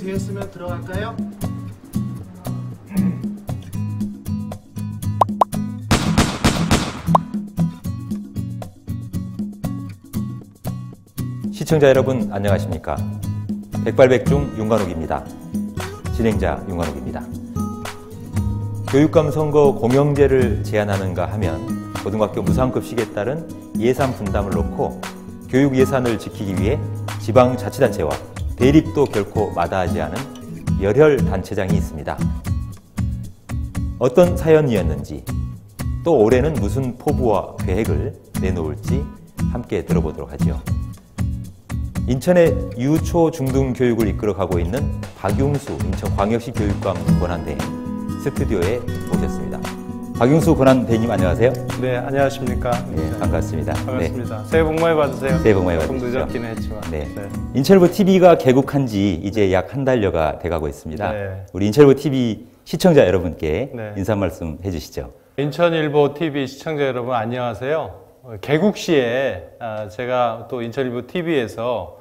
준비되었으면 들어갈까요? 시청자 여러분 안녕하십니까? 백발백중 윤관옥입니다. 진행자 윤관옥입니다. 교육감 선거 공영제를 제안하는가 하면 고등학교 무상급식에 따른 예산 분담을 놓고 교육 예산을 지키기 위해 지방자치단체와 대립도 결코 마다하지 않은 열혈 단체장이 있습니다. 어떤 사연이었는지 또 올해는 무슨 포부와 계획을 내놓을지 함께 들어보도록 하죠. 인천의 유초 중등 교육을 이끌어가고 있는 박용수 인천광역시 교육감 권한대행 스튜디오에 모셨습니다. 박용수 권한대행님 안녕하세요. 네, 안녕하십니까. 네, 반갑습니다. 반갑습니다. 네. 새해 복 많이 받으세요. 새해 복 많이 조금 받으시죠. 늦었긴 했지만. 네. 인천일보 TV가 개국한 지 이제 약 한 달여가 돼가고 있습니다. 네. 우리 인천일보 TV 시청자 여러분께 네. 인사 말씀 해주시죠. 인천일보 TV 시청자 여러분 안녕하세요. 개국 시에 제가 또 인천일보 TV에서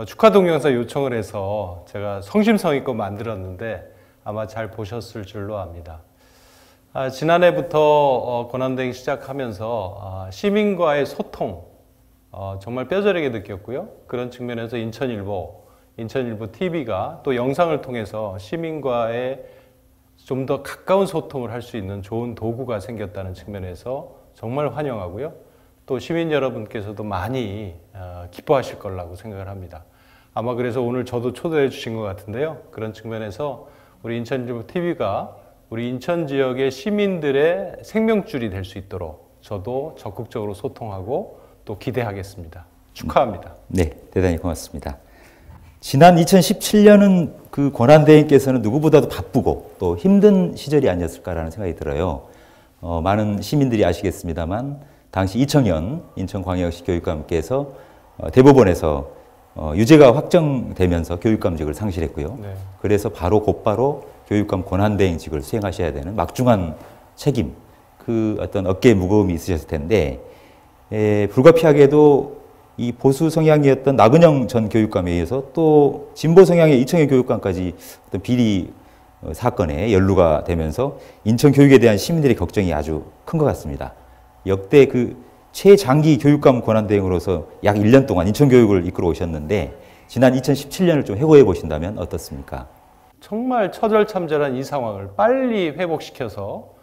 축하 동영상 요청을 해서 제가 성심성의껏 만들었는데 아마 잘 보셨을 줄로 압니다. 지난해부터 권한대행 시작하면서 시민과의 소통 정말 뼈저리게 느꼈고요. 그런 측면에서 인천일보 TV가 또 영상을 통해서 시민과의 좀 더 가까운 소통을 할 수 있는 좋은 도구가 생겼다는 측면에서 정말 환영하고요. 또 시민 여러분께서도 많이 기뻐하실 거라고 생각을 합니다. 아마 그래서 오늘 저도 초대해 주신 것 같은데요. 그런 측면에서 우리 인천일보 TV가 우리 인천 지역의 시민들의 생명줄이 될 수 있도록 저도 적극적으로 소통하고 또 기대하겠습니다. 축하합니다. 네, 대단히 고맙습니다. 지난 2017년은 그 권한대행께서는 누구보다도 바쁘고 또 힘든 시절이 아니었을까라는 생각이 들어요. 많은 시민들이 아시겠습니다만 당시 이청현 인천광역시 교육감께서 대법원에서 유죄가 확정되면서 교육감직을 상실했고요. 네. 그래서 곧바로 교육감 권한대행직을 수행하셔야 되는 막중한 책임, 그 어떤 어깨의 무거움이 있으셨을 텐데 불가피하게도 이 보수 성향이었던 나근영 전 교육감에 의해서 또 진보 성향의 이청현 교육감까지 어떤 비리 사건에 연루가 되면서 인천 교육에 대한 시민들의 걱정이 아주 큰 것 같습니다. 역대 그 최장기 교육감 권한대행으로서 약 1년 동안 인천 교육을 이끌어 오셨는데 지난 2017년을 좀 회고해 보신다면 어떻습니까? 정말 처절참절한 이 상황을 빨리 회복시켜서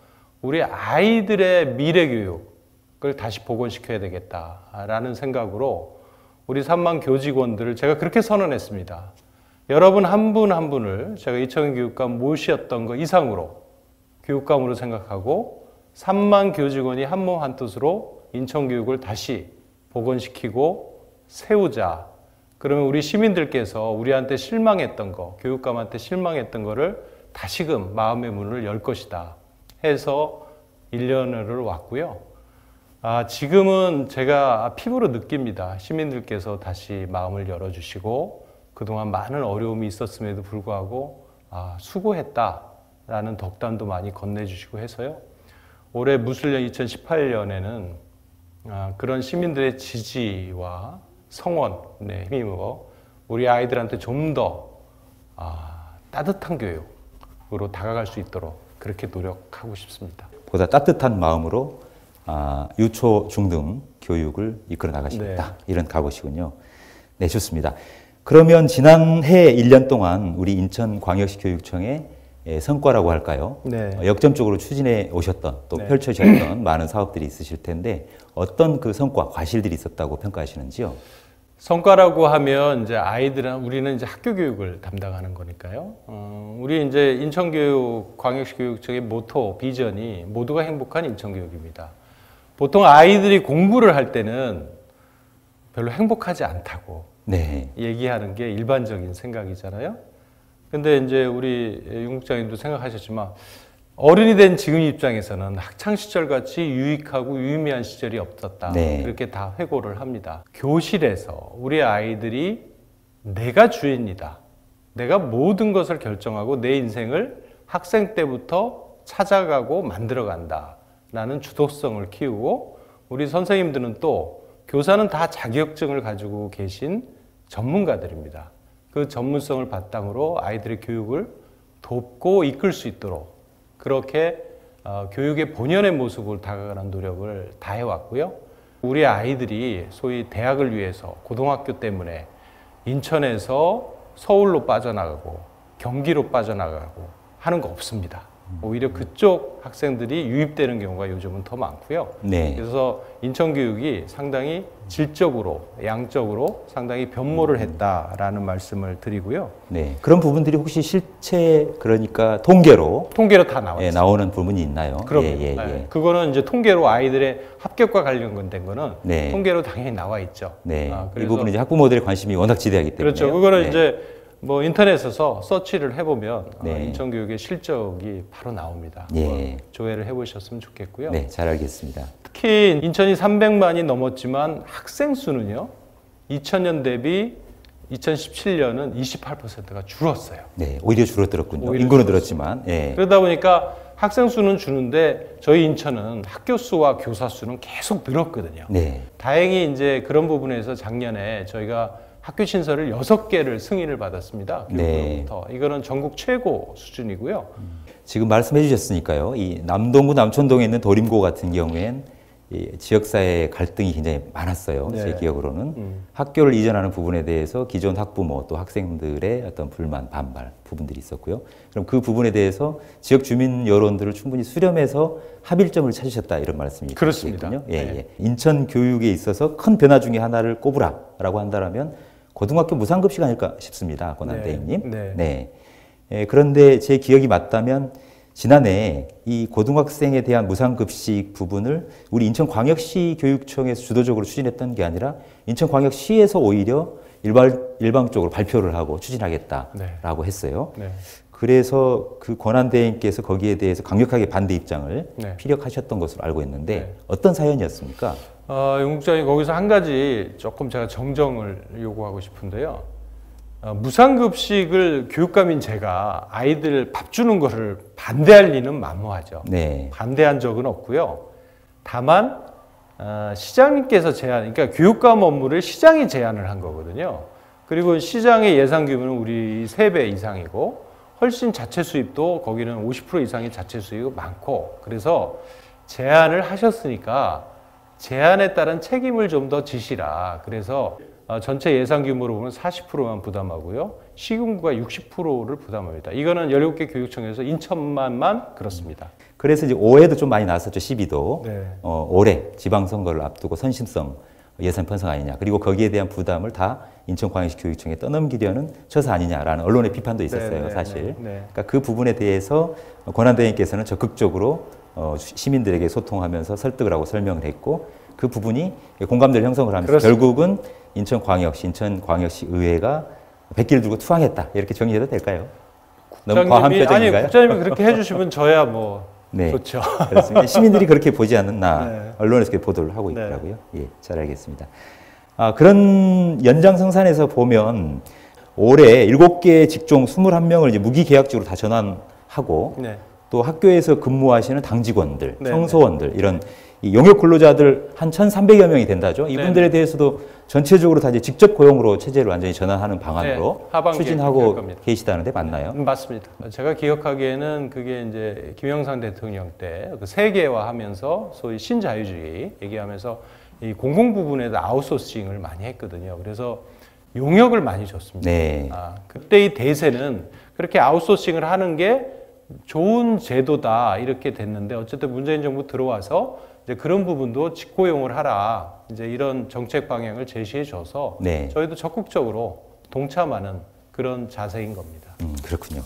우리 아이들의 미래 교육을 다시 복원시켜야 되겠다라는 생각으로 우리 3만 교직원들을 제가 그렇게 선언했습니다. 여러분 한 분 한 분을 제가 이청현 교육감 모셨던 것 이상으로 교육감으로 생각하고 3만 교직원이 한 몸 한 뜻으로 인천교육을 다시 복원시키고 세우자. 그러면 우리 시민들께서 우리한테 실망했던 거, 교육감한테 실망했던 거를 다시금 마음의 문을 열 것이다 해서 1년을 왔고요. 지금은 제가 피부로 느낍니다. 시민들께서 다시 마음을 열어주시고 그동안 많은 어려움이 있었음에도 불구하고 수고했다라는 덕담도 많이 건네주시고 해서요. 올해 무술년 2018년에는 그런 시민들의 지지와 성원에 힘입어 우리 아이들한테 좀 더 따뜻한 교육으로 다가갈 수 있도록 그렇게 노력하고 싶습니다. 보다 따뜻한 마음으로 유초 중등 교육을 이끌어 나가시겠다. 네. 이런 각오시군요. 네, 좋습니다. 그러면 지난해 1년 동안 우리 인천광역시 교육청의 성과라고 할까요? 네. 역점적으로 추진해 오셨던 또 네. 펼쳐지셨던 많은 사업들이 있으실 텐데 어떤 그 성과, 과실들이 있었다고 평가하시는지요? 성과라고 하면 이제 우리는 이제 학교 교육을 담당하는 거니까요. 우리 이제 인천교육, 광역시 교육청의 모토, 비전이 모두가 행복한 인천교육입니다. 보통 아이들이 공부를 할 때는 별로 행복하지 않다고 네. 얘기하는 게 일반적인 생각이잖아요. 근데 이제 우리 윤 국장님도 생각하셨지만 어른이 된 지금 입장에서는 학창시절 같이 유익하고 유의미한 시절이 없었다. 네. 그렇게 다 회고를 합니다. 교실에서 우리 아이들이 내가 주인이다. 내가 모든 것을 결정하고 내 인생을 학생 때부터 찾아가고 만들어간다. 라는 주도성을 키우고 우리 선생님들은 또 교사는 다 자격증을 가지고 계신 전문가들입니다. 그 전문성을 바탕으로 아이들의 교육을 돕고 이끌 수 있도록 그렇게 교육의 본연의 모습을 다가가는 노력을 다해왔고요. 우리 아이들이 소위 대학을 위해서 고등학교 때문에 인천에서 서울로 빠져나가고 경기로 빠져나가고 하는 거 없습니다. 오히려 그쪽 학생들이 유입되는 경우가 요즘은 더 많고요. 네. 그래서 인천 교육이 상당히 질적으로, 양적으로 상당히 변모를 했다라는 말씀을 드리고요. 네. 그런 부분들이 혹시 실체 그러니까 통계로 다 나왔어요. 예, 나오는 부분이 있나요? 그럼 예. 그거는 이제 통계로 아이들의 합격과 관련된 거는 네. 통계로 당연히 나와 있죠. 네. 이 부분은 이제 학부모들의 관심이 워낙 지대하기 때문에. 그렇죠. 그거는 네. 이제 뭐 인터넷에서 서치를 해보면 네. 인천 교육의 실적이 바로 나옵니다. 예. 조회를 해보셨으면 좋겠고요. 네, 잘 알겠습니다. 특히 인천이 300만이 넘었지만 학생 수는요, 2000년 대비 2017년은 28%가 줄었어요. 네, 오히려 줄어들었군요. 오히려 인구는 늘었지만. 예. 그러다 보니까 학생 수는 주는데 저희 인천은 학교 수와 교사 수는 계속 늘었거든요. 네. 다행히 이제 그런 부분에서 작년에 저희가 학교 신설을 6개를 승인을 받았습니다. 교육부로부터. 이거는 전국 최고 수준이고요. 지금 말씀해 주셨으니까요. 이 남동구 남천동에 있는 도림고 같은 경우엔 이 지역사회 갈등이 굉장히 많았어요. 네. 제 기억으로는. 학교를 이전하는 부분에 대해서 기존 학부모 또 학생들의 어떤 불만, 반발 부분들이 있었고요. 그럼 그 부분에 대해서 지역 주민 여론들을 충분히 수렴해서 합일점을 찾으셨다 이런 말씀이 그렇습니다. 있군요. 네. 인천 교육에 있어서 큰 변화 중에 하나를 꼽으라라고 한다면 고등학교 무상급식 아닐까 싶습니다. 권한대행님. 네. 예, 그런데 제 기억이 맞다면 지난해 이 고등학생에 대한 무상급식 부분을 우리 인천광역시 교육청에서 주도적으로 추진했던 게 아니라 인천광역시에서 오히려 일방적으로 발표를 하고 추진하겠다라고 했어요. 네. 그래서 그 권한대행께서 거기에 대해서 강력하게 반대 입장을 네. 피력하셨던 것으로 알고 있는데 네. 어떤 사연이었습니까? 윤국장님 거기서 한 가지 조금 제가 정정을 요구하고 싶은데요. 무상급식을 교육감인 제가 아이들 밥 주는 거를 반대할 리는 만무하죠. 네. 반대한 적은 없고요. 다만 시장님께서 그러니까 교육감 업무를 시장이 제안을 한 거거든요. 그리고 시장의 예산 규모는 우리 3배 이상이고 훨씬 자체 수입도 거기는 50% 이상의 자체 수입이 많고 그래서 제안을 하셨으니까 제안에 따른 책임을 좀 더 지시라. 그래서 전체 예산 규모로 보면 40%만 부담하고요. 시군구가 60%를 부담합니다. 이거는 17개 교육청에서 인천만만 그렇습니다. 그래서 이제 오해도 좀 많이 나왔었죠. 시비도. 네. 올해 지방선거를 앞두고 선심성 예산 편성 아니냐. 그리고 거기에 대한 부담을 다 인천광역시 교육청에 떠넘기려는 처사 아니냐라는 언론의 비판도 있었어요. 사실. 그러니까 그 부분에 대해서 권한대행께서는 적극적으로 시민들에게 소통하면서 설득을 하고 설명을 했고 그 부분이 공감대를 형성을 하면서 그렇습니다. 결국은 인천광역시 의회가 백기를 들고 투항했다. 이렇게 정리해도 될까요? 너무 과한 표정인가요? 아니, 국장님이 그렇게 해주시면 저야 뭐 네. 좋죠. 그렇습니다. 시민들이 그렇게 보지 않는나 네. 언론에서 그렇게 보도를 하고 있더라고요. 예, 잘 알겠습니다. 그런 연장성산에서 보면 올해 7개 직종 21명을 이제 무기계약직으로 다 전환하고 네. 또 학교에서 근무하시는 당직원들, 네. 청소원들 이런 이 용역 근로자들 한 1,300여 명이 된다죠. 이분들에 대해서도 전체적으로 다 이제 직접 고용으로 체제를 완전히 전환하는 방안으로 하반기에 추진하고 겁니다. 계시다는데 맞나요? 맞습니다. 제가 기억하기에는 그게 이제 김영삼 대통령 때 그 세계화하면서 소위 신자유주의 얘기하면서 이 공공 부분에도 아웃소싱을 많이 했거든요. 그래서 용역을 많이 줬습니다. 네. 그때 이 대세는 그렇게 아웃소싱을 하는 게 좋은 제도다 이렇게 됐는데 어쨌든 문재인 정부 들어와서 이제 그런 부분도 직고용을 하라 이제 이런 정책 방향을 제시해 줘서 네. 저희도 적극적으로 동참하는 그런 자세인 겁니다. 그렇군요.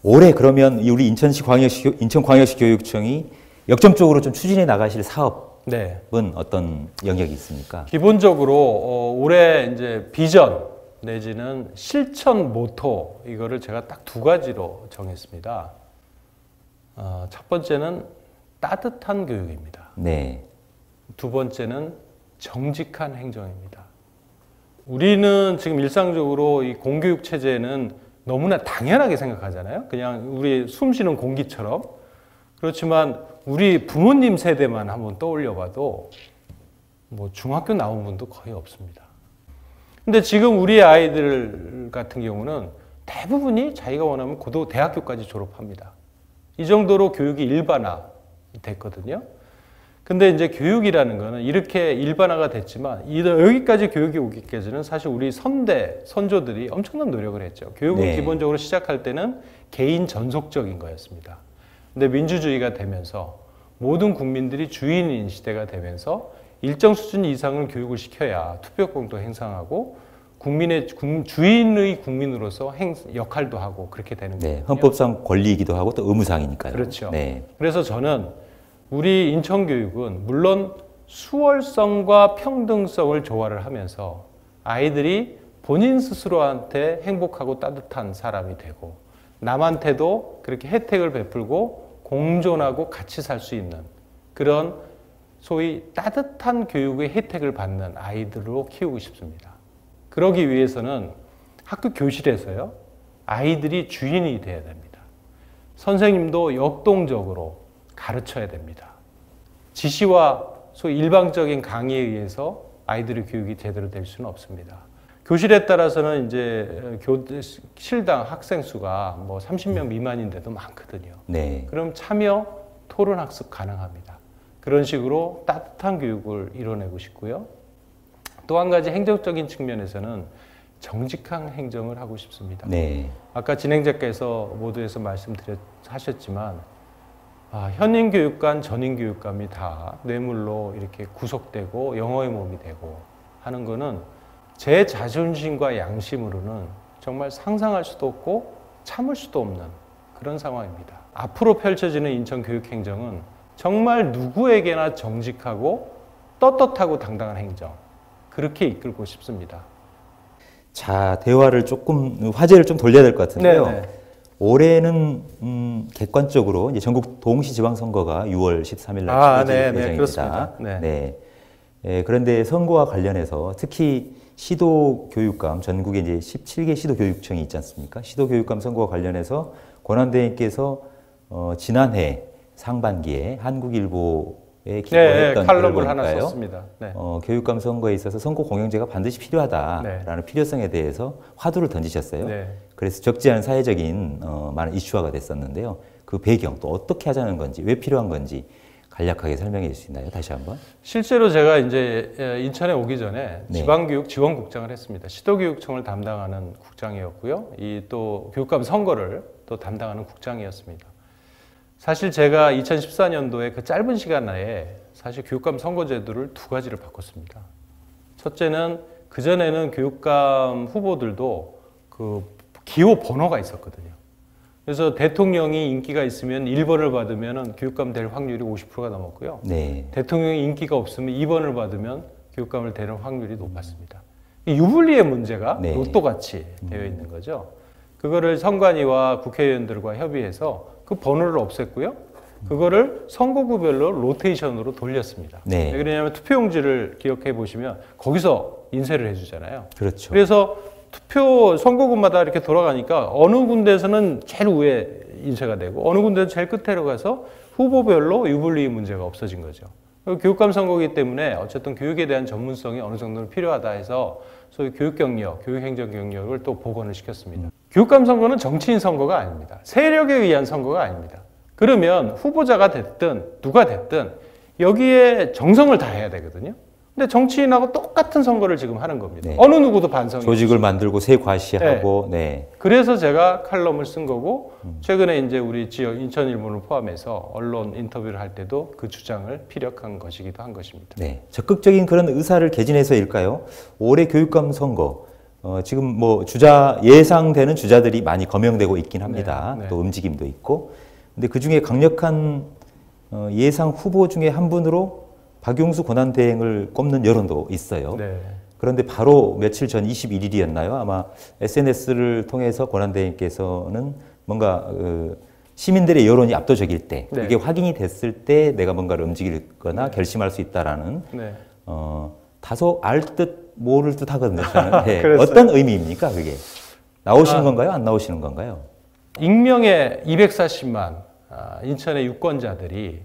올해 그러면 우리 인천광역시 교육청이 역점적으로 좀 추진해 나가실 사업은 어떤 영역이 있습니까? 기본적으로 올해 이제 비전 내지는 실천 모토 이거를 제가 딱 2가지로 정했습니다. 첫 번째는 따뜻한 교육입니다. 네. 2번째는 정직한 행정입니다. 우리는 지금 일상적으로 이 공교육 체제는 너무나 당연하게 생각하잖아요. 그냥 우리 숨 쉬는 공기처럼. 그렇지만 우리 부모님 세대만 한번 떠올려 봐도 뭐 중학교 나온 분도 거의 없습니다. 근데 지금 우리 아이들 같은 경우는 대부분이 자기가 원하면 대학교까지 졸업합니다. 이 정도로 교육이 일반화 됐거든요. 근데 이제 교육이라는 거는 이렇게 일반화가 됐지만 여기까지 교육이 오기까지는 사실 우리 선조들이 엄청난 노력을 했죠. 교육은 네. 기본적으로 시작할 때는 개인 전속적인 거였습니다. 근데 민주주의가 되면서 모든 국민들이 주인인 시대가 되면서 일정 수준 이상을 교육을 시켜야 투표권도 행사하고 주인의 국민으로서 역할도 하고 그렇게 되는 거예요. 네, 헌법상 권리이기도 하고 또 의무상이니까요. 그렇죠. 네. 그래서 저는 우리 인천교육은 물론 수월성과 평등성을 조화를 하면서 아이들이 본인 스스로한테 행복하고 따뜻한 사람이 되고 남한테도 그렇게 혜택을 베풀고 공존하고 같이 살 수 있는 그런 소위 따뜻한 교육의 혜택을 받는 아이들로 키우고 싶습니다. 그러기 위해서는 학교 교실에서요, 아이들이 주인이 돼야 됩니다. 선생님도 역동적으로 가르쳐야 됩니다. 지시와 소위 일방적인 강의에 의해서 아이들의 교육이 제대로 될 수는 없습니다. 교실에 따라서는 이제 실당 학생 수가 뭐 30명 미만인데도 많거든요. 네. 그럼 참여 토론 학습 가능합니다. 그런 식으로 따뜻한 교육을 이뤄내고 싶고요. 또 한 가지 행정적인 측면에서는 정직한 행정을 하고 싶습니다. 네. 아까 진행자께서 모두에서 하셨지만 현임 교육감, 전임 교육감이 다 뇌물로 이렇게 구속되고 영어의 몸이 되고 하는 거는 제 자존심과 양심으로는 정말 상상할 수도 없고 참을 수도 없는 그런 상황입니다. 앞으로 펼쳐지는 인천 교육 행정은 정말 누구에게나 정직하고 떳떳하고 당당한 행정, 그렇게 이끌고 싶습니다. 자, 대화를 조금 화제를 좀 돌려야 될 것 같은데요. 네네. 올해는 객관적으로 이제 전국 동시지방선거가 6월 13일 날 치러질 예정입니다. 그렇습니다. 네. 네. 그런데 선거와 관련해서 특히 시도교육감, 전국에 이제 17개 시도교육청이 있지 않습니까? 시도교육감 선거와 관련해서 권한대행께서 지난해 상반기에 한국일보에 기고했던 글을 칼럼을 하나 보니까요. 썼습니다. 네. 교육감 선거에 있어서 선거 공영제가 반드시 필요하다라는 필요성에 대해서 화두를 던지셨어요. 네. 그래서 적지 않은 사회적인 많은 이슈화가 됐었는데요. 그 배경 또 어떻게 하자는 건지, 왜 필요한 건지 간략하게 설명해 줄 수 있나요? 다시 한번. 실제로 제가 이제 인천에 오기 전에 네. 지방교육 지원국장을 했습니다. 시도교육청을 담당하는 국장이었고요. 이 또 교육감 선거를 또 담당하는 국장이었습니다. 사실 제가 2014년도에 그 짧은 시간 내에 사실 교육감 선거제도를 두 가지를 바꿨습니다. 첫째는 그전에는 교육감 후보들도 그 기호 번호가 있었거든요. 그래서 대통령이 인기가 있으면 1번을 받으면 교육감 될 확률이 50%가 넘었고요. 네. 대통령이 인기가 없으면 2번을 받으면 교육감을 되는 확률이 높았습니다. 유불리의 문제가 네. 로또같이 되어 있는 거죠. 그거를 선관위와 국회의원들과 협의해서 그 번호를 없앴고요. 그거를 선거구별로 로테이션으로 돌렸습니다. 네. 왜 그러냐면 투표용지를 기억해 보시면 거기서 인쇄를 해주잖아요. 그렇죠. 그래서 선거구마다 이렇게 돌아가니까 어느 군데에서는 제일 위에 인쇄가 되고 어느 군데는 제일 끝으로 가서 후보별로 유불리 문제가 없어진 거죠. 교육감 선거이기 때문에 어쨌든 교육에 대한 전문성이 어느 정도는 필요하다 해서 소위 교육 경력, 교육행정 경력을 또 복원을 시켰습니다. 교육감 선거는 정치인 선거가 아닙니다. 세력에 의한 선거가 아닙니다. 그러면 후보자가 됐든 누가 됐든 여기에 정성을 다해야 되거든요. 근데 정치인하고 똑같은 선거를 지금 하는 겁니다. 네. 어느 누구도 반성이 조직을 만들고 새 과시하고, 네. 그래서 제가 칼럼을 쓴 거고, 최근에 이제 우리 지역 인천일보를 포함해서 언론 인터뷰를 할 때도 그 주장을 피력한 것이기도 한 것입니다. 네. 적극적인 그런 의사를 개진해서일까요? 올해 교육감 선거, 지금 뭐 예상되는 주자들이 많이 거명되고 있긴 합니다. 네. 또 움직임도 있고. 근데 그 중에 강력한 예상 후보 중에 한 분으로 박용수 권한대행을 꼽는 여론도 있어요. 네. 그런데 바로 며칠 전 21일이었나요? 아마 SNS를 통해서 권한대행께서는 뭔가 시민들의 여론이 압도적일 때, 네. 이게 확인이 됐을 때 내가 뭔가를 움직이거나 결심할 수 있다라는 네. 다소 알 듯 모를 듯 하거든요. 저는. 네. 그랬어요. 어떤 의미입니까, 그게? 나오시는 건가요? 안 나오시는 건가요? 익명의 240만 인천의 유권자들이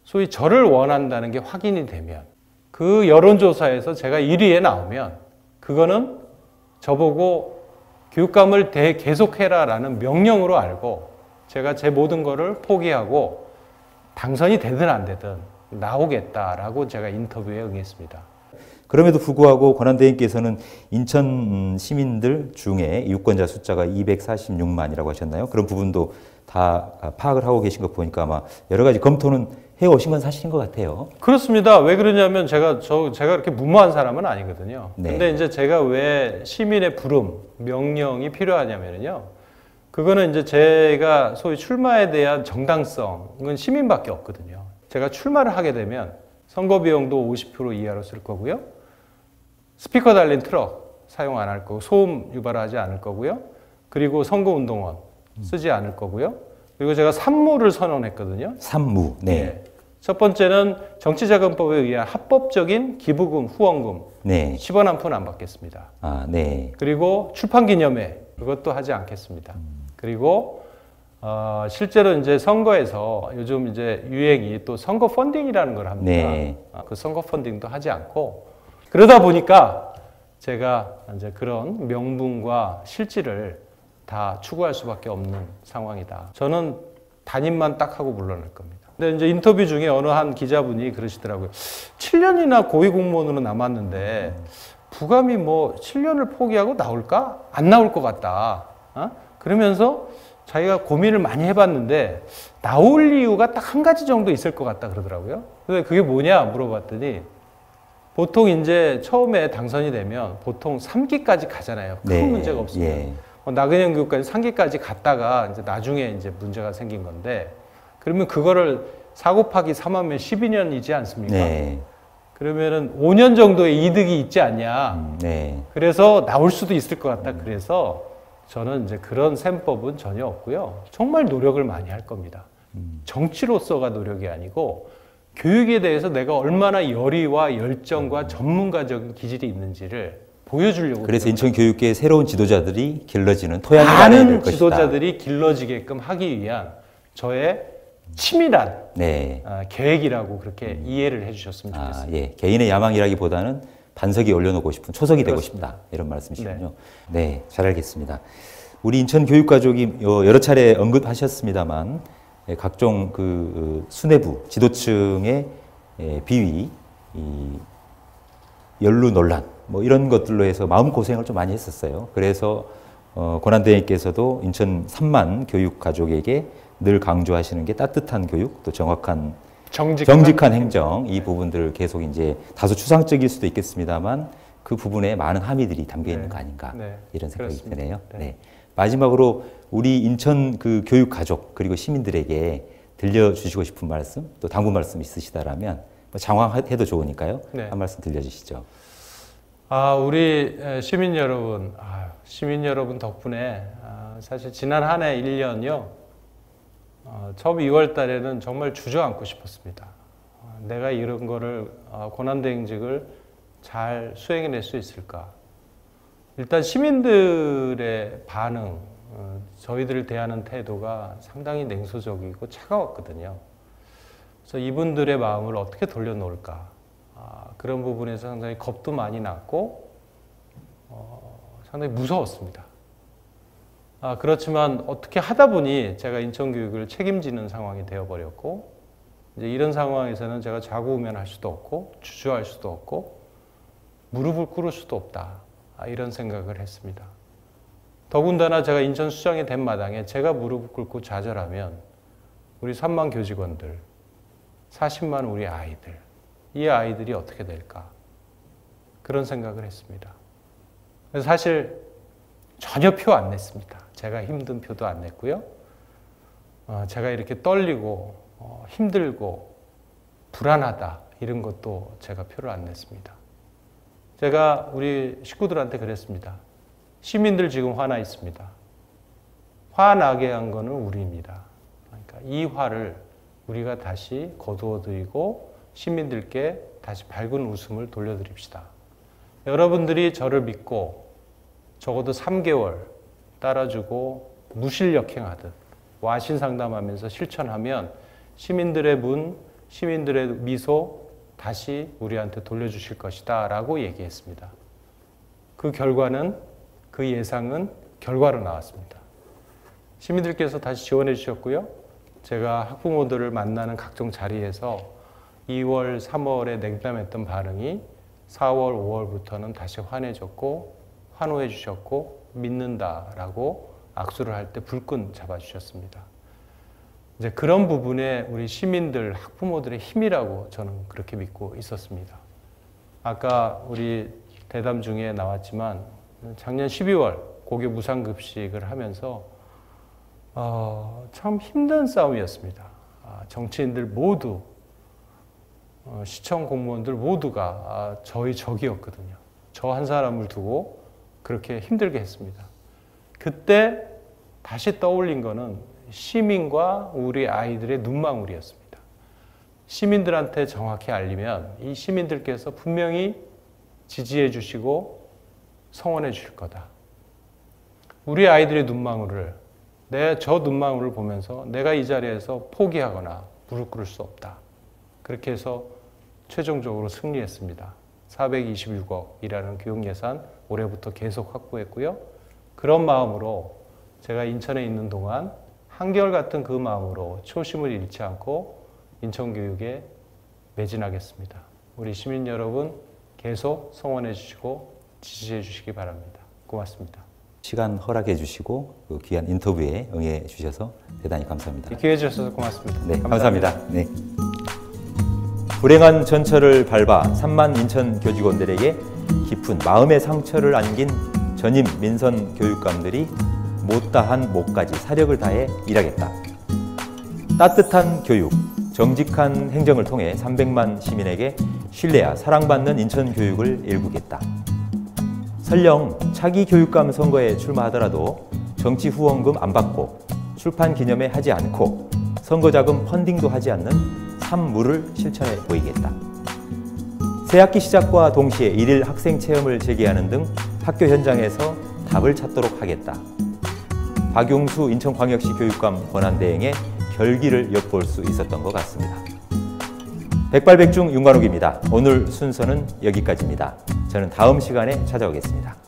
소위 저를 원한다는 게 확인이 되면 그 여론조사에서 제가 1위에 나오면 그거는 저보고 교육감을 계속해라 라는 명령으로 알고 제가 제 모든 거를 포기하고 당선이 되든 안 되든 나오겠다라고 제가 인터뷰에 응했습니다. 그럼에도 불구하고 권한대행께서는 인천 시민들 중에 유권자 숫자가 246만이라고 하셨나요? 그런 부분도 다 파악을 하고 계신 거 보니까 아마 여러 가지 검토는 해오신 건 사실인 것 같아요. 그렇습니다. 왜 그러냐면 제가 그렇게 무모한 사람은 아니거든요. 네. 근데 이제 제가 왜 시민의 부름, 명령이 필요하냐면요. 그거는 이제 제가 소위 출마에 대한 정당성은 시민밖에 없거든요. 제가 출마를 하게 되면 선거 비용도 50% 이하로 쓸 거고요. 스피커 달린 트럭 사용 안 할 거고 소음 유발하지 않을 거고요. 그리고 선거운동원 쓰지 않을 거고요. 그리고 제가 산무를 선언했거든요. 산무. 네. 네. 첫 번째는 정치자금법에 의한 합법적인 기부금, 후원금 네. 10원 한 푼 안 받겠습니다. 아, 네. 그리고 출판기념회 그것도 하지 않겠습니다. 그리고 실제로 이제 선거에서 요즘 이제 유행이 또 선거 펀딩이라는 걸 합니다. 네. 그 선거 펀딩도 하지 않고 그러다 보니까 제가 이제 그런 명분과 실질을 다 추구할 수밖에 없는 상황이다. 저는 단임만 딱 하고 물러날 겁니다. 근데 이제 인터뷰 중에 어느 한 기자분이 그러시더라고요. 7년이나 고위공무원으로 남았는데 부감이 뭐 7년을 포기하고 나올까? 안 나올 것 같다. 그러면서 자기가 고민을 많이 해봤는데 나올 이유가 딱 한 가지 정도 있을 것 같다 그러더라고요. 근데 그게 뭐냐 물어봤더니 보통 이제 처음에 당선이 되면 보통 3기까지 가잖아요. 큰 네. 문제가 없으면. 예. 나그네 교육까지 3기까지 갔다가 이제 나중에 이제 문제가 생긴 건데 그러면 그거를 4 곱하기 3하면 12년이지 않습니까? 네. 그러면은 5년 정도의 이득이 있지 않냐. 네. 그래서 나올 수도 있을 것 같다. 그래서 저는 이제 그런 셈법은 전혀 없고요. 정말 노력을 많이 할 겁니다. 정치로서가 노력이 아니고 교육에 대해서 내가 얼마나 열의와 열정과 전문가적인 기질이 있는지를 보여주려고. 그래서 인천교육계의 새로운 지도자들이 길러지는 토양이 마련이 될 많은 것이다. 지도자들이 길러지게끔 하기 위한 저의 치밀한 네. 계획이라고 그렇게 이해를 해주셨으면 좋겠습니다. 예. 개인의 야망이라기보다는 반석이 올려놓고 싶은 초석이 되고 그렇습니다. 싶다. 이런 말씀이시군요. 네. 잘 알겠습니다. 우리 인천 교육가족이 여러 차례 언급하셨습니다만 각종 그 수뇌부, 지도층의 비위, 연루 논란 뭐 이런 것들로 해서 마음고생을 좀 많이 했었어요. 그래서 권한대행께서도 인천 3만 교육 가족에게 늘 강조하시는 게 따뜻한 교육, 또 정확한 정직한 행정, 이 부분들을 계속 이제 다소 추상적일 수도 있겠습니다만 그 부분에 많은 함의들이 담겨 있는 거 아닌가 이런 생각이 그렇습니다. 드네요. 네. 마지막으로 우리 인천 그 교육 가족 그리고 시민들에게 들려주시고 싶은 말씀, 또 당부 말씀 있으시다라면 뭐 장황해도 좋으니까요. 한 말씀 들려주시죠. 우리 시민 여러분 덕분에 사실 지난 한 해 1년요. 처음 2월 달에는 정말 주저앉고 싶었습니다. 내가 이런 거를 권한대행직을 잘 수행해낼 수 있을까? 일단 시민들의 반응, 저희들을 대하는 태도가 상당히 냉소적이고 차가웠거든요. 그래서 이분들의 마음을 어떻게 돌려놓을까? 그런 부분에서 상당히 겁도 많이 났고 상당히 무서웠습니다. 그렇지만 어떻게 하다 보니 제가 인천교육을 책임지는 상황이 되어버렸고 이제 이런 상황에서는 제가 좌고우면할 수도 없고 주저할 수도 없고 무릎을 꿇을 수도 없다. 이런 생각을 했습니다. 더군다나 제가 인천수장이 된 마당에 제가 무릎을 꿇고 좌절하면 우리 3만 교직원들, 40만 우리 아이들, 이 아이들이 어떻게 될까? 그런 생각을 했습니다. 그래서 사실 전혀 표 안 냈습니다. 제가 힘든 표도 안 냈고요. 제가 이렇게 떨리고 힘들고 불안하다 이런 것도 제가 표를 안 냈습니다. 제가 우리 식구들한테 그랬습니다. 시민들 지금 화나 있습니다. 화나게 한 거는 우리입니다. 그러니까 이 화를 우리가 다시 거두어드리고 시민들께 다시 밝은 웃음을 돌려드립시다. 여러분들이 저를 믿고 적어도 3개월 따라주고 무실력행하듯 와신 상담하면서 실천하면 시민들의 문, 시민들의 미소 다시 우리한테 돌려주실 것이다 라고 얘기했습니다. 그 결과는 그 예상은 결과로 나왔습니다. 시민들께서 다시 지원해 주셨고요. 제가 학부모들을 만나는 각종 자리에서 2월, 3월에 냉담했던 반응이 4월, 5월부터는 다시 환해졌고 환호해 주셨고 믿는다라고 악수를 할 때 불끈 잡아주셨습니다. 이제 그런 부분에 우리 시민들, 학부모들의 힘이라고 저는 그렇게 믿고 있었습니다. 아까 우리 대담 중에 나왔지만 작년 12월 고교 무상급식을 하면서 참 힘든 싸움이었습니다. 정치인들 모두, 시청 공무원들 모두가 저희 적이었거든요. 저 한 사람을 두고 그렇게 힘들게 했습니다. 그때 다시 떠올린 거는 시민과 우리 아이들의 눈망울이었습니다. 시민들한테 정확히 알리면 이 시민들께서 분명히 지지해 주시고 성원해 주실 거다. 우리 아이들의 눈망울을, 저 눈망울을 보면서 내가 이 자리에서 포기하거나 무릎 꿇을 수 없다. 그렇게 해서 최종적으로 승리했습니다. 426억이라는 교육 예산 올해부터 계속 확보했고요. 그런 마음으로 제가 인천에 있는 동안 한결같은 그 마음으로 초심을 잃지 않고 인천교육에 매진하겠습니다. 우리 시민 여러분 계속 성원해 주시고 지지해 주시기 바랍니다. 고맙습니다. 시간 허락해 주시고 그 귀한 인터뷰에 응해 주셔서 대단히 감사합니다. 기회해 주셔서 고맙습니다. 네, 감사합니다. 네. 불행한 전철을 밟아 3만 인천 교직원들에게 깊은 마음의 상처를 안긴 전임 민선 교육감들이 못다한 못까지 사력을 다해 일하겠다. 따뜻한 교육, 정직한 행정을 통해 300만 시민에게 신뢰와 사랑받는 인천 교육을 일구겠다. 설령 차기 교육감 선거에 출마하더라도 정치 후원금 안 받고 출판 기념회 하지 않고 선거자금 펀딩도 하지 않는 삼무를 실천해 보이겠다. 새학기 시작과 동시에 일일 학생 체험을 재개하는 등 학교 현장에서 답을 찾도록 하겠다. 박용수 인천광역시 교육감 권한대행의 결기를 엿볼 수 있었던 것 같습니다. 백발백중 윤관욱입니다. 오늘 순서는 여기까지입니다. 저는 다음 시간에 찾아오겠습니다.